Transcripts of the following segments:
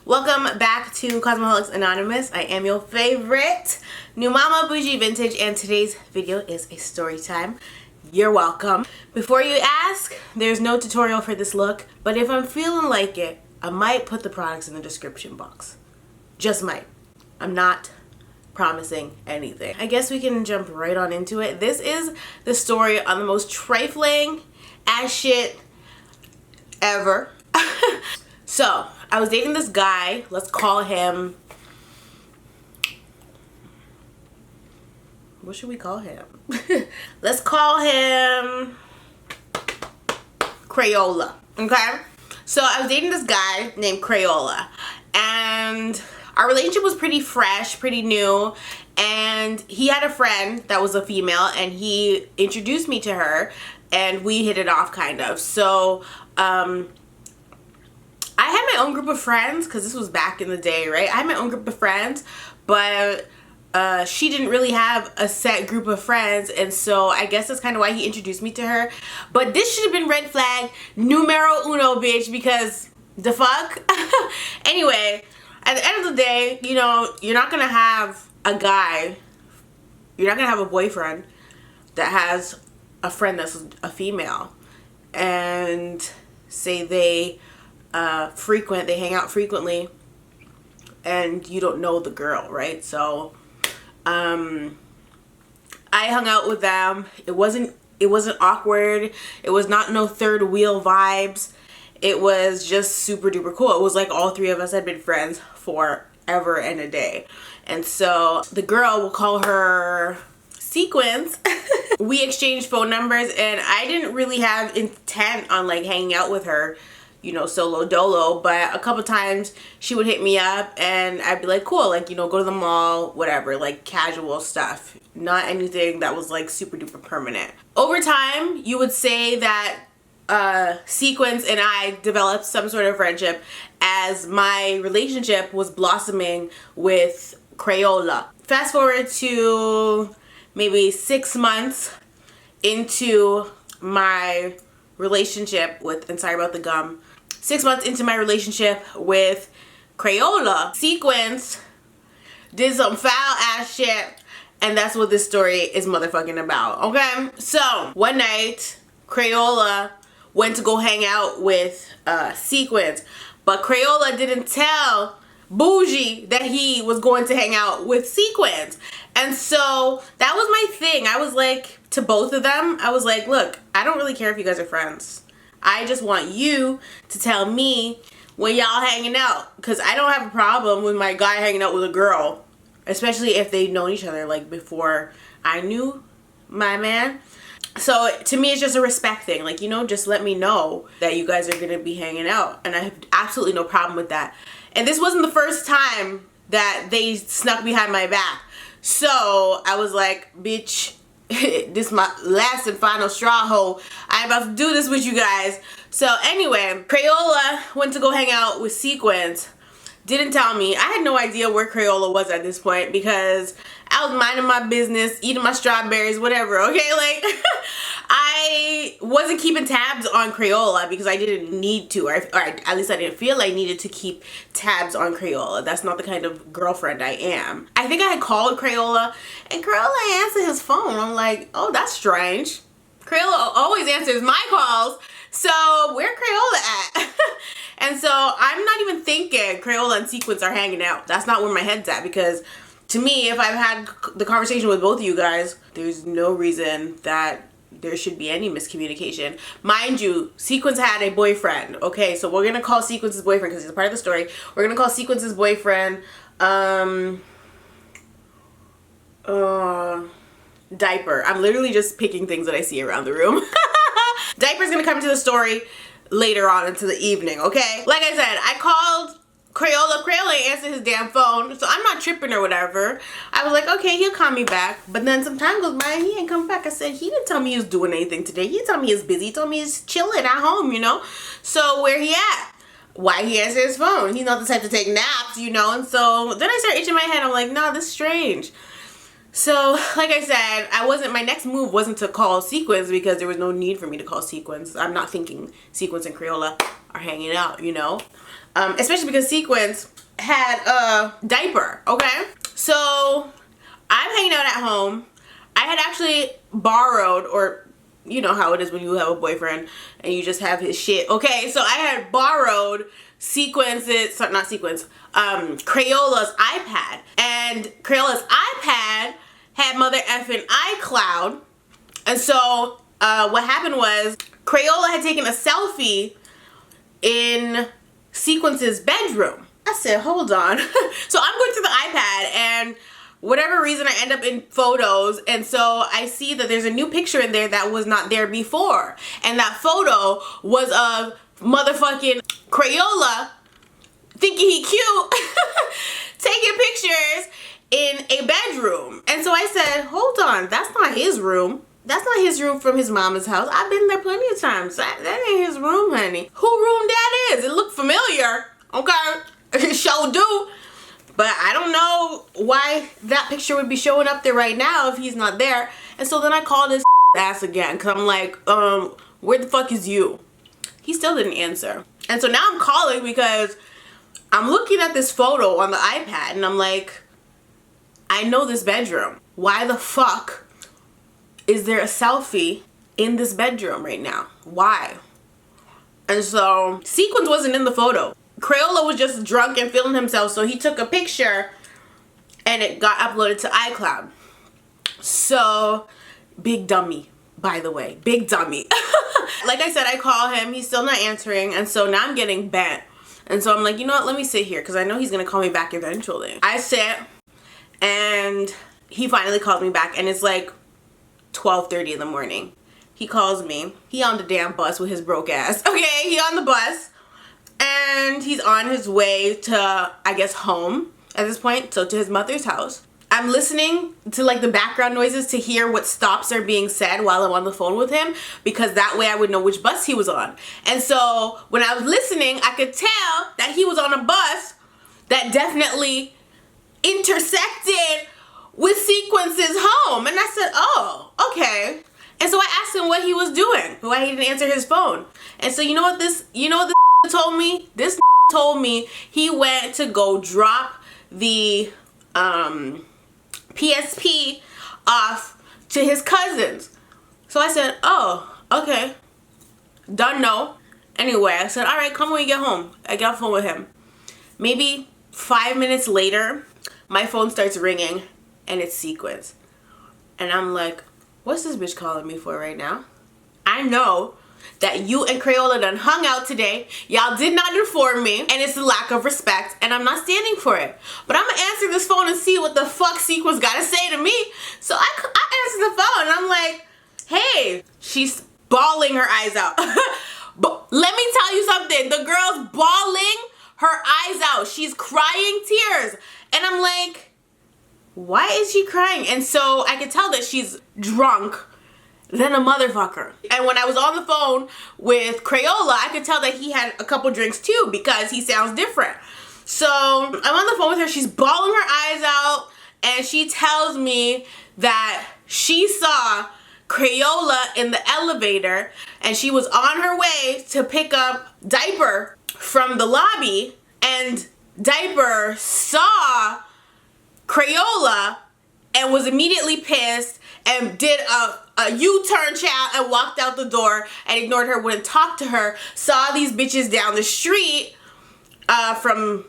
Welcome back to Cosmoholics Anonymous. I am your favorite new mama bougie vintage, and today's video is a story time. You're welcome. Before you ask, there's no tutorial for this look, but if I'm feeling like it, I might put the products in the description box. Just might. I'm not promising anything. I guess we can jump right on into it. This is the story on the most trifling ass shit ever. So, I was dating this guy. Let's call him... What should we call him? Let's call him... Crayola. Okay? So, I was dating this guy named Crayola. And our relationship was pretty fresh, pretty new. And he had a friend that was a female. And he introduced me to her. And we hit it off, kind of. So, I had my own group of friends, because this was back in the day, right? I had my own group of friends, but she didn't really have a set group of friends, and so I guess that's kind of why he introduced me to her. But this should have been red flag numero uno, bitch, because the fuck? Anyway, at the end of the day, you know, you're not going to have a guy, you're not going to have a boyfriend that has a friend that's a female, and say they hang out frequently, and you don't know the girl, right? So I hung out with them. It wasn't awkward. It was not no third wheel vibes. It was just super duper cool. It was like all three of us had been friends forever and a day. And so the girl, we'll call her Sequence. We exchanged phone numbers, and I didn't really have intent on like hanging out with her, you know, solo dolo, but a couple times she would hit me up and I'd be like, cool, like, you know, go to the mall, whatever, like casual stuff, not anything that was like super duper permanent. Over time, you would say that Sequence and I developed some sort of friendship as my relationship was blossoming with Crayola. Fast forward to maybe 6 months into my relationship with, and sorry about the gum, 6 months into my relationship with Crayola, Sequence did some foul ass shit, and that's what this story is motherfucking about, okay? So, one night, Crayola went to go hang out with Sequence, but Crayola didn't tell Bougie that he was going to hang out with Sequence. And so that was my thing. I was like, to both of them, I was like, look, I don't really care if you guys are friends. I just want you to tell me when y'all hanging out, because I don't have a problem with my guy hanging out with a girl, especially if they've known each other like before I knew my man. So to me, it's just a respect thing. Like, you know, just let me know that you guys are going to be hanging out, and I have absolutely no problem with that. And this wasn't the first time that they snuck behind my back. So I was like, bitch, this is my last and final straw hole. I'm about to do this with you guys. So anyway, Crayola went to go hang out with Sequence. Didn't tell me. I had no idea where Crayola was at this point, because I was minding my business, eating my strawberries, whatever, okay? Like, I wasn't keeping tabs on Crayola because I didn't need to, or at least I didn't feel I needed to keep tabs on Crayola. That's not the kind of girlfriend I am. I think I had called Crayola, and Crayola answered his phone. I'm like, oh, that's strange. Crayola always answers my calls, so where Crayola at? And so I'm not even thinking Crayola and Sequence are hanging out. That's not where my head's at, because to me, if I've had the conversation with both of you guys, there's no reason that there should be any miscommunication. Mind you, Sequence had a boyfriend. Okay, so we're gonna call Sequence's boyfriend, because he's a part of the story. We're gonna call Sequence's boyfriend Diaper. I'm literally just picking things that I see around the room. Diaper's gonna come into the story later on into the evening, okay? Like I said, I called Crayola. Crayola answered his damn phone, so I'm not tripping or whatever. I was like, okay, he'll call me back. But then some time goes by and he ain't come back. I said, he didn't tell me he was doing anything today. He didn't tell me he was busy. He told me he's chilling at home, you know? So where he at? Why he answered his phone? He's not the type to take naps, you know? And so then I started itching my head. I'm like, nah, this is strange. So, like I said, my next move wasn't to call Sequence, because there was no need for me to call Sequence. I'm not thinking Sequence and Crayola are hanging out, you know? Especially because Sequence had a diaper, okay? So I'm hanging out at home. I had actually borrowed, or you know how it is when you have a boyfriend and you just have his shit. Okay, so I had borrowed Crayolla's iPad, and Crayola's iPad had mother effing iCLOUD. And so what happened was Crayola had taken a selfie in Sequence's bedroom. I said, hold on. So I'm going through the iPad, and whatever reason I end up in photos, and so I see that there's a new picture in there that was not there before, and that photo was of motherfucking Crayola thinking he cute taking pictures in a bedroom. And so I said, hold on, that's not his room. That's not his room from his mama's house. I've been there plenty of times. That ain't his room, honey. Who room that is? It looked familiar. Okay, it sure do. But I don't know why that picture would be showing up there right now if he's not there. And so then I called his ass again, because I'm like, where the fuck is you? He still didn't answer. And so now I'm calling because I'm looking at this photo on the iPad, and I'm like, I know this bedroom. Why the fuck is there a selfie in this bedroom right now? Why? And so Sequence wasn't in the photo. Crayola was just drunk and feeling himself, so he took a picture and it got uploaded to iCloud. So, big dummy, by the way. Big dummy. Like I said, I call him, he's still not answering, and so now I'm getting bent. And so I'm like, you know what, let me sit here, because I know he's going to call me back eventually. I sit, and he finally called me back, and it's like 12:30 in the morning. He calls me. He on the damn bus with his broke ass. Okay, he on the bus. And he's on his way to, I guess, home at this point, so to his mother's house. I'm listening to like the background noises to hear what stops are being said while I'm on the phone with him, because that way I would know which bus he was on. And so when I was listening, I could tell that he was on a bus that definitely intersected with Sequence's home. And I said, oh, okay. And so I asked him what he was doing, why he didn't answer his phone. And so you know what this told me? This told me he went to go drop the PSP off to his cousins. So I said, oh, okay. Done no. Anyway, I said, all right, come when you get home. I get off the phone with him. Maybe 5 minutes later, my phone starts ringing, and it's Sequence. And I'm like, what's this bitch calling me for right now? I know that you and Crayola done hung out today. Y'all did not inform me, and it's a lack of respect, and I'm not standing for it. But I'm gonna answer this phone and see what the fuck Sequence gotta say to me. So I answer the phone, and I'm like, hey, she's bawling her eyes out. But let me tell you something, the girl's bawling her eyes out. She's crying tears. And I'm like, why is she crying? And so I could tell that she's drunk than a motherfucker. And when I was on the phone with Crayola, I could tell that he had a couple drinks too, because he sounds different. So I'm on the phone with her, she's bawling her eyes out, and she tells me that she saw Crayola in the elevator, and she was on her way to pick up Diaper from the lobby, and Diaper saw Crayola and was immediately pissed and did a U-turn, child, and walked out the door and ignored her, wouldn't talk to her, saw these bitches down the street from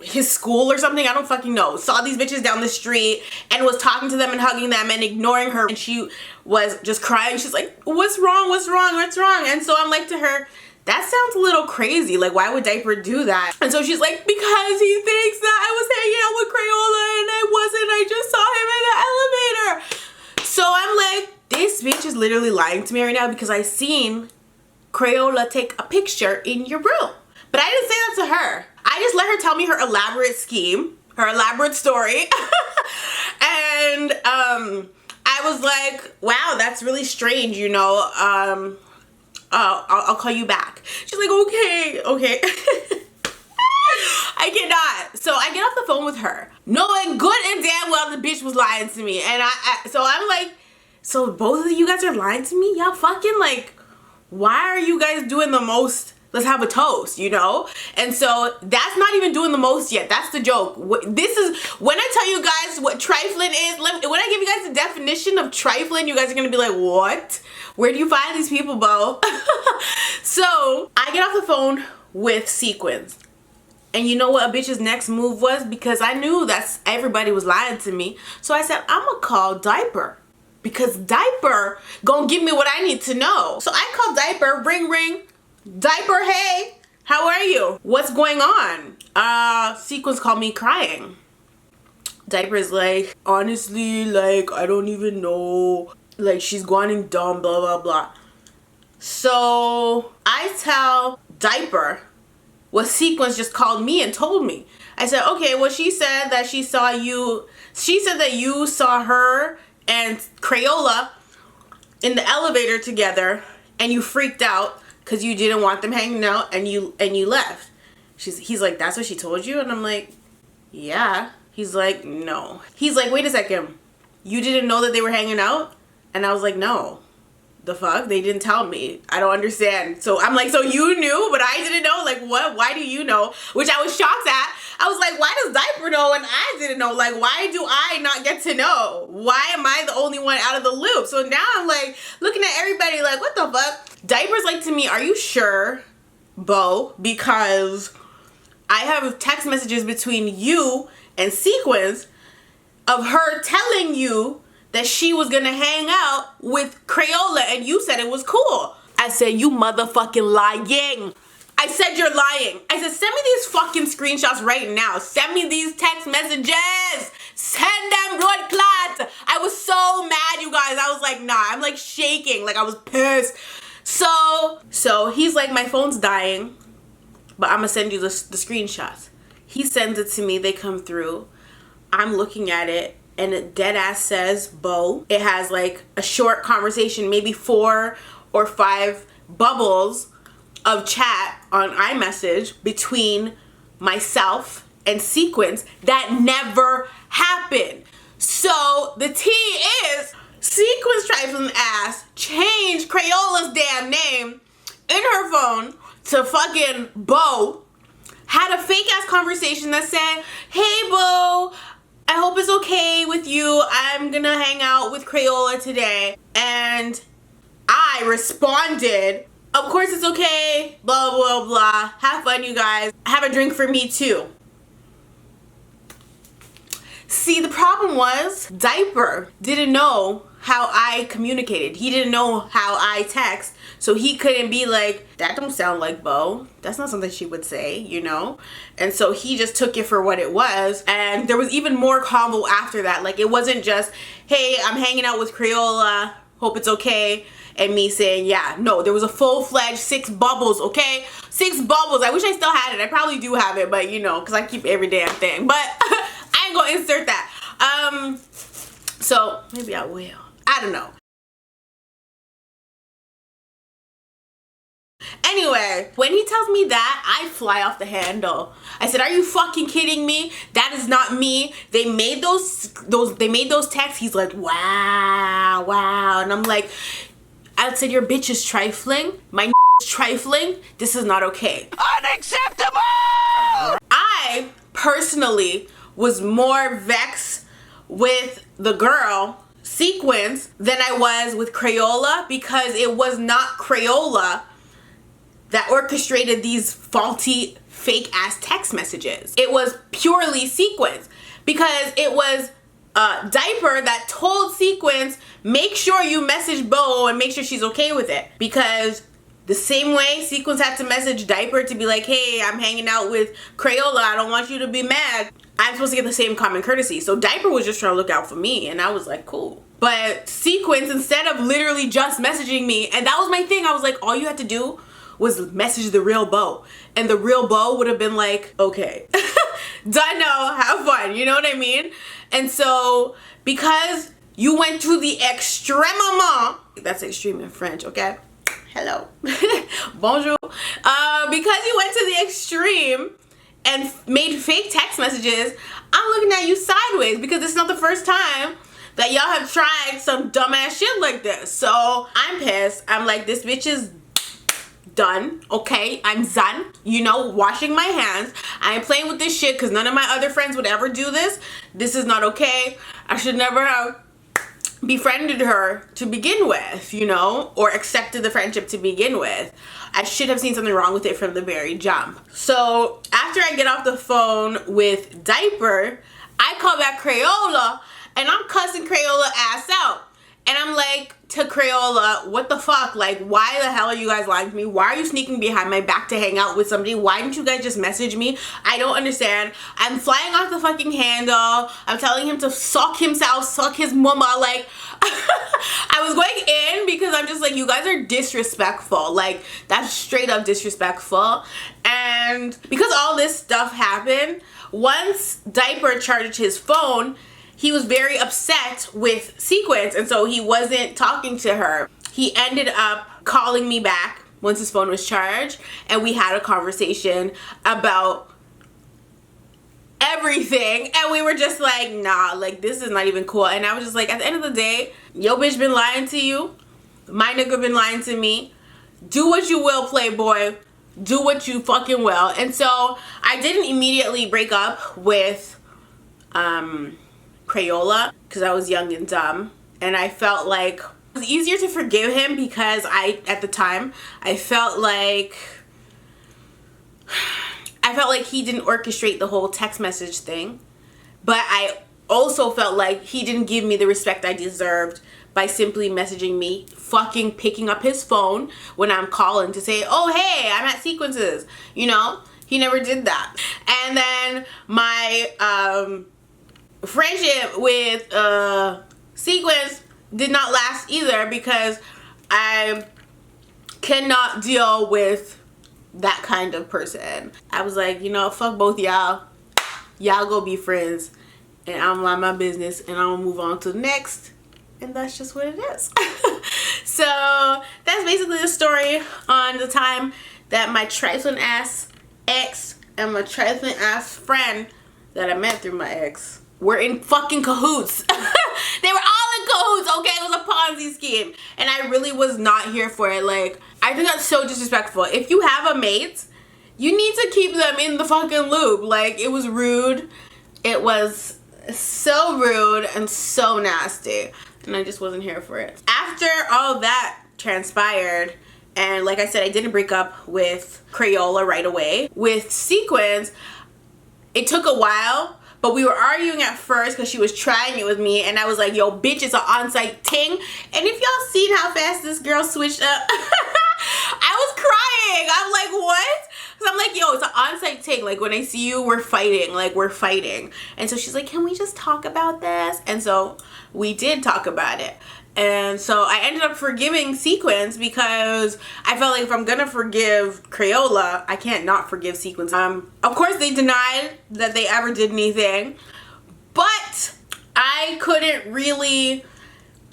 his school or something, I don't fucking know, saw these bitches down the street and was talking to them and hugging them and ignoring her, and she was just crying. She's like, what's wrong, what's wrong, what's wrong? And so I'm like to her, that sounds a little crazy, like why would Diaper do that? And so she's like, because he thinks that I was hanging out with Crayola and I wasn't, I just saw him in the elevator. So I'm like, this bitch is literally lying to me right now, because I seen Crayola take a picture in your room. But I didn't say that to her. I just let her tell me her elaborate scheme, her elaborate story. And I was like, wow, that's really strange, you know. I'll call you back. She's like, okay. I cannot. So I get off the phone with her, knowing good and damn well the bitch was lying to me. And so I'm like, so both of you guys are lying to me? Y'all fucking, like, why are you guys doing the most let's have a toast, you know? And so that's not even doing the most yet. That's the joke. This is, when I tell you guys what trifling is, when I give you guys the definition of trifling, you guys are gonna be like, what? Where do you find these people, Bo? So I get off the phone with Sequins. And you know what a bitch's next move was? Because I knew that everybody was lying to me. So I said, I'm gonna call Diaper. Because Diaper gonna give me what I need to know. So I called Diaper, ring ring. Diaper, hey, how are you? What's going on? Sequins called me crying. Diaper's like, honestly, like, I don't even know. Like, she's going dumb, blah, blah, blah. So I tell Diaper what Sequins just called me and told me. I said, okay, well, she said that she saw you. She said that you saw her and Crayola in the elevator together and you freaked out because you didn't want them hanging out and you left. He's like, that's what she told you? And I'm like, yeah. He's like, no. He's like, wait a second. You didn't know that they were hanging out? And I was like, no. The fuck? They didn't tell me. I don't understand. So I'm like, so you knew, but I didn't know? Like, what? Why do you know? Which I was shocked at. I was like, why does Diaper know and I didn't know? Like, why do I not get to know? Why am I the only one out of the loop? So now I'm like, looking at everybody like, what the fuck? Diaper's like to me, are you sure, Bo? Because I have text messages between you and Sequins of her telling you that she was gonna hang out with Crayola and you said it was cool. I said, you motherfucking lying. I said, you're lying. I said, send me these fucking screenshots right now. Send me these text messages. Send them blood clots. I was so mad, you guys. I was like, nah, I'm like shaking. Like I was pissed. So he's like, my phone's dying, but I'm gonna send you the screenshots. He sends it to me. They come through. I'm looking at it. And it dead ass says, Bo. It has like a short conversation, maybe 4 or 5 bubbles of chat on iMessage between myself and Sequins that never happened. So the tea is, Sequins trifling ass changed Crayola's damn name in her phone to fucking Bo. Had a fake ass conversation that said, hey Bo, I hope it's okay with you. I'm gonna hang out with Crayola today. And I responded, of course it's okay, blah, blah, blah. Have fun, you guys. Have a drink for me too. See, the problem was Diaper didn't know how I communicated. He didn't know how I text. So he couldn't be like, that don't sound like Bo. That's not something she would say, you know? And so he just took it for what it was. And there was even more convo after that. Like, it wasn't just, hey, I'm hanging out with Crayola, hope it's okay, and me saying, yeah. No, there was a full-fledged 6 bubbles, okay? 6 bubbles. I wish I still had it. I probably do have it, but you know, because I keep every damn thing. But I ain't gonna insert that. So maybe I will. I don't know. Anyway, when he tells me that, I fly off the handle. I said, are you fucking kidding me? That is not me. They made those texts. He's like, wow, wow. And I'm like, I said, your bitch is trifling. My is trifling. This is not okay. Unacceptable! I personally was more vexed with the girl Sequins than I was with Crayola, because it was not Crayola that orchestrated these faulty fake ass text messages. It was purely Sequins, because it was Diaper that told Sequins, make sure you message Bo and make sure she's okay with it. Because the same way Sequins had to message Diaper to be like, hey, I'm hanging out with Crayola, I don't want you to be mad, I'm supposed to get the same common courtesy. So Diaper was just trying to look out for me, and I was like, cool. But Sequins, instead of literally just messaging me, and that was my thing, I was like, all you had to do was message the real Bo. And the real Bo would have been like, okay, done now, have fun, you know what I mean? And so, because you went to the extremement, that's extreme in French, okay? Hello. Bonjour. Because you went to the extreme and made fake text messages, I'm looking at you sideways, because it's not the first time that y'all have tried some dumbass shit like this. So I'm pissed. I'm like, this bitch is Done. Okay, I'm done. You know, washing my hands. I ain't playing with this shit because none of my other friends would ever do this. This is not okay. I should never have befriended her to begin with, you know, or accepted the friendship to begin with. I should have seen something wrong with it from the very jump. So after I get off the phone with Diaper, I call back Crayola and I'm cussing Crayola ass out. And I'm like to Crayola, what the fuck? Like, why the hell are you guys lying to me? Why are you sneaking behind my back to hang out with somebody? Why didn't you guys just message me? I don't understand. I'm flying off the fucking handle. I'm telling him to suck himself, suck his mama. Like, I was going in because I'm just like, you guys are disrespectful. Like, that's straight up disrespectful. And because all this stuff happened, once Diaper charged his phone, he was very upset with Sequence, and so he wasn't talking to her. He ended up calling me back once his phone was charged, and we had a conversation about everything, and we were just like, nah, like, this is not even cool. And I was just like, at the end of the day, yo bitch been lying to you, my nigga been lying to me. Do what you will, playboy. Do what you fucking will. And so I didn't immediately break up with Crayola because I was young and dumb, and I felt like it was easier to forgive him because at the time I felt like he didn't orchestrate the whole text message thing, but I also felt like he didn't give me the respect I deserved by simply messaging me, fucking picking up his phone when I'm calling to say, oh hey, I'm at Sequences, you know. He never did that. And then my friendship with Sequence did not last either because I cannot deal with that kind of person. I was like, you know, fuck both y'all. Y'all go be friends, and I'm mind my business, and I'm gonna move on to the next, and that's just what it is. So that's basically the story on the time that my trifling ass ex and my trifling ass friend that I met through my ex were in fucking cahoots. They were all in cahoots, okay? It was a Ponzi scheme. And I really was not here for it. Like, I think that's so disrespectful. If you have a mate, you need to keep them in the fucking loop. Like, it was rude. It was so rude and so nasty. And I just wasn't here for it. After all that transpired, and like I said, I didn't break up with Crayola right away. With Sequence, it took a while. But we were arguing at first because she was trying it with me, and I was like, yo, bitch, it's an on-site ting. And if y'all seen how fast this girl switched up, I was crying. I'm like, what? Because I'm like, yo, it's an on-site ting. Like, when I see you, we're fighting. Like, we're fighting. And so she's like, can we just talk about this? And so we did talk about it. And so I ended up forgiving Sequence because I felt like if I'm gonna forgive Crayola, I can't not forgive Sequence. Of course they denied that they ever did anything, but I couldn't really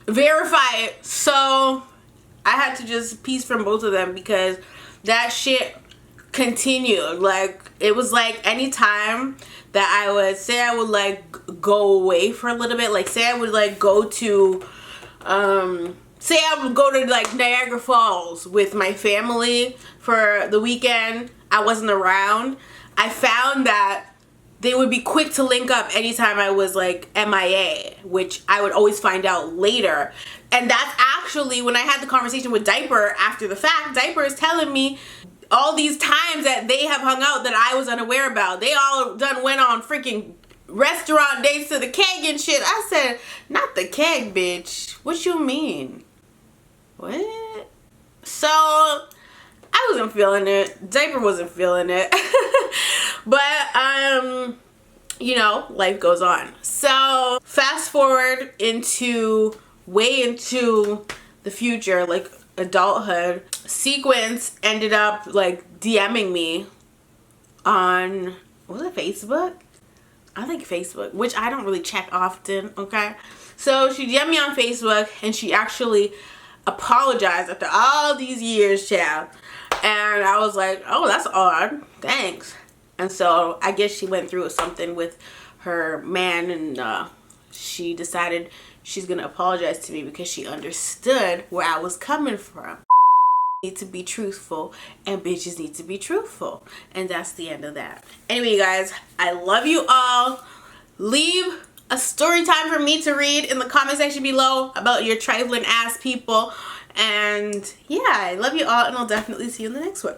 verify it, so I had to just piece from both of them because that shit continued. Like, it was like anytime that I would say I would like go away for a little bit, like say I would like go to say I would go to like Niagara Falls with my family for the weekend, I wasn't around, I found that they would be quick to link up anytime I was like MIA, which I would always find out later. And that's actually when I had the conversation with Diaper after the fact. Diaper is telling me all these times that they have hung out that I was unaware about. They all done went on freaking restaurant dates to the keg and shit. I said, not the keg, bitch. What you mean? What? So I wasn't feeling it. Diaper wasn't feeling it. But you know, life goes on. So fast forward into way into the future, like adulthood. Sequence ended up like DMing me on, was it Facebook? I think Facebook, which I don't really check often, okay? So she DM'd me on Facebook, and she actually apologized after all these years, child. And I was like, oh, that's odd. Thanks. And so I guess she went through something with her man, and she decided she's going to apologize to me because she understood where I was coming from. need to be truthful and bitches need to be truthful, and that's the end of that. Anyway, you guys, I love you all. Leave a story time for me to read in the comment section below about your trifling ass people, and yeah, I love you all, and I'll definitely see you in the next one.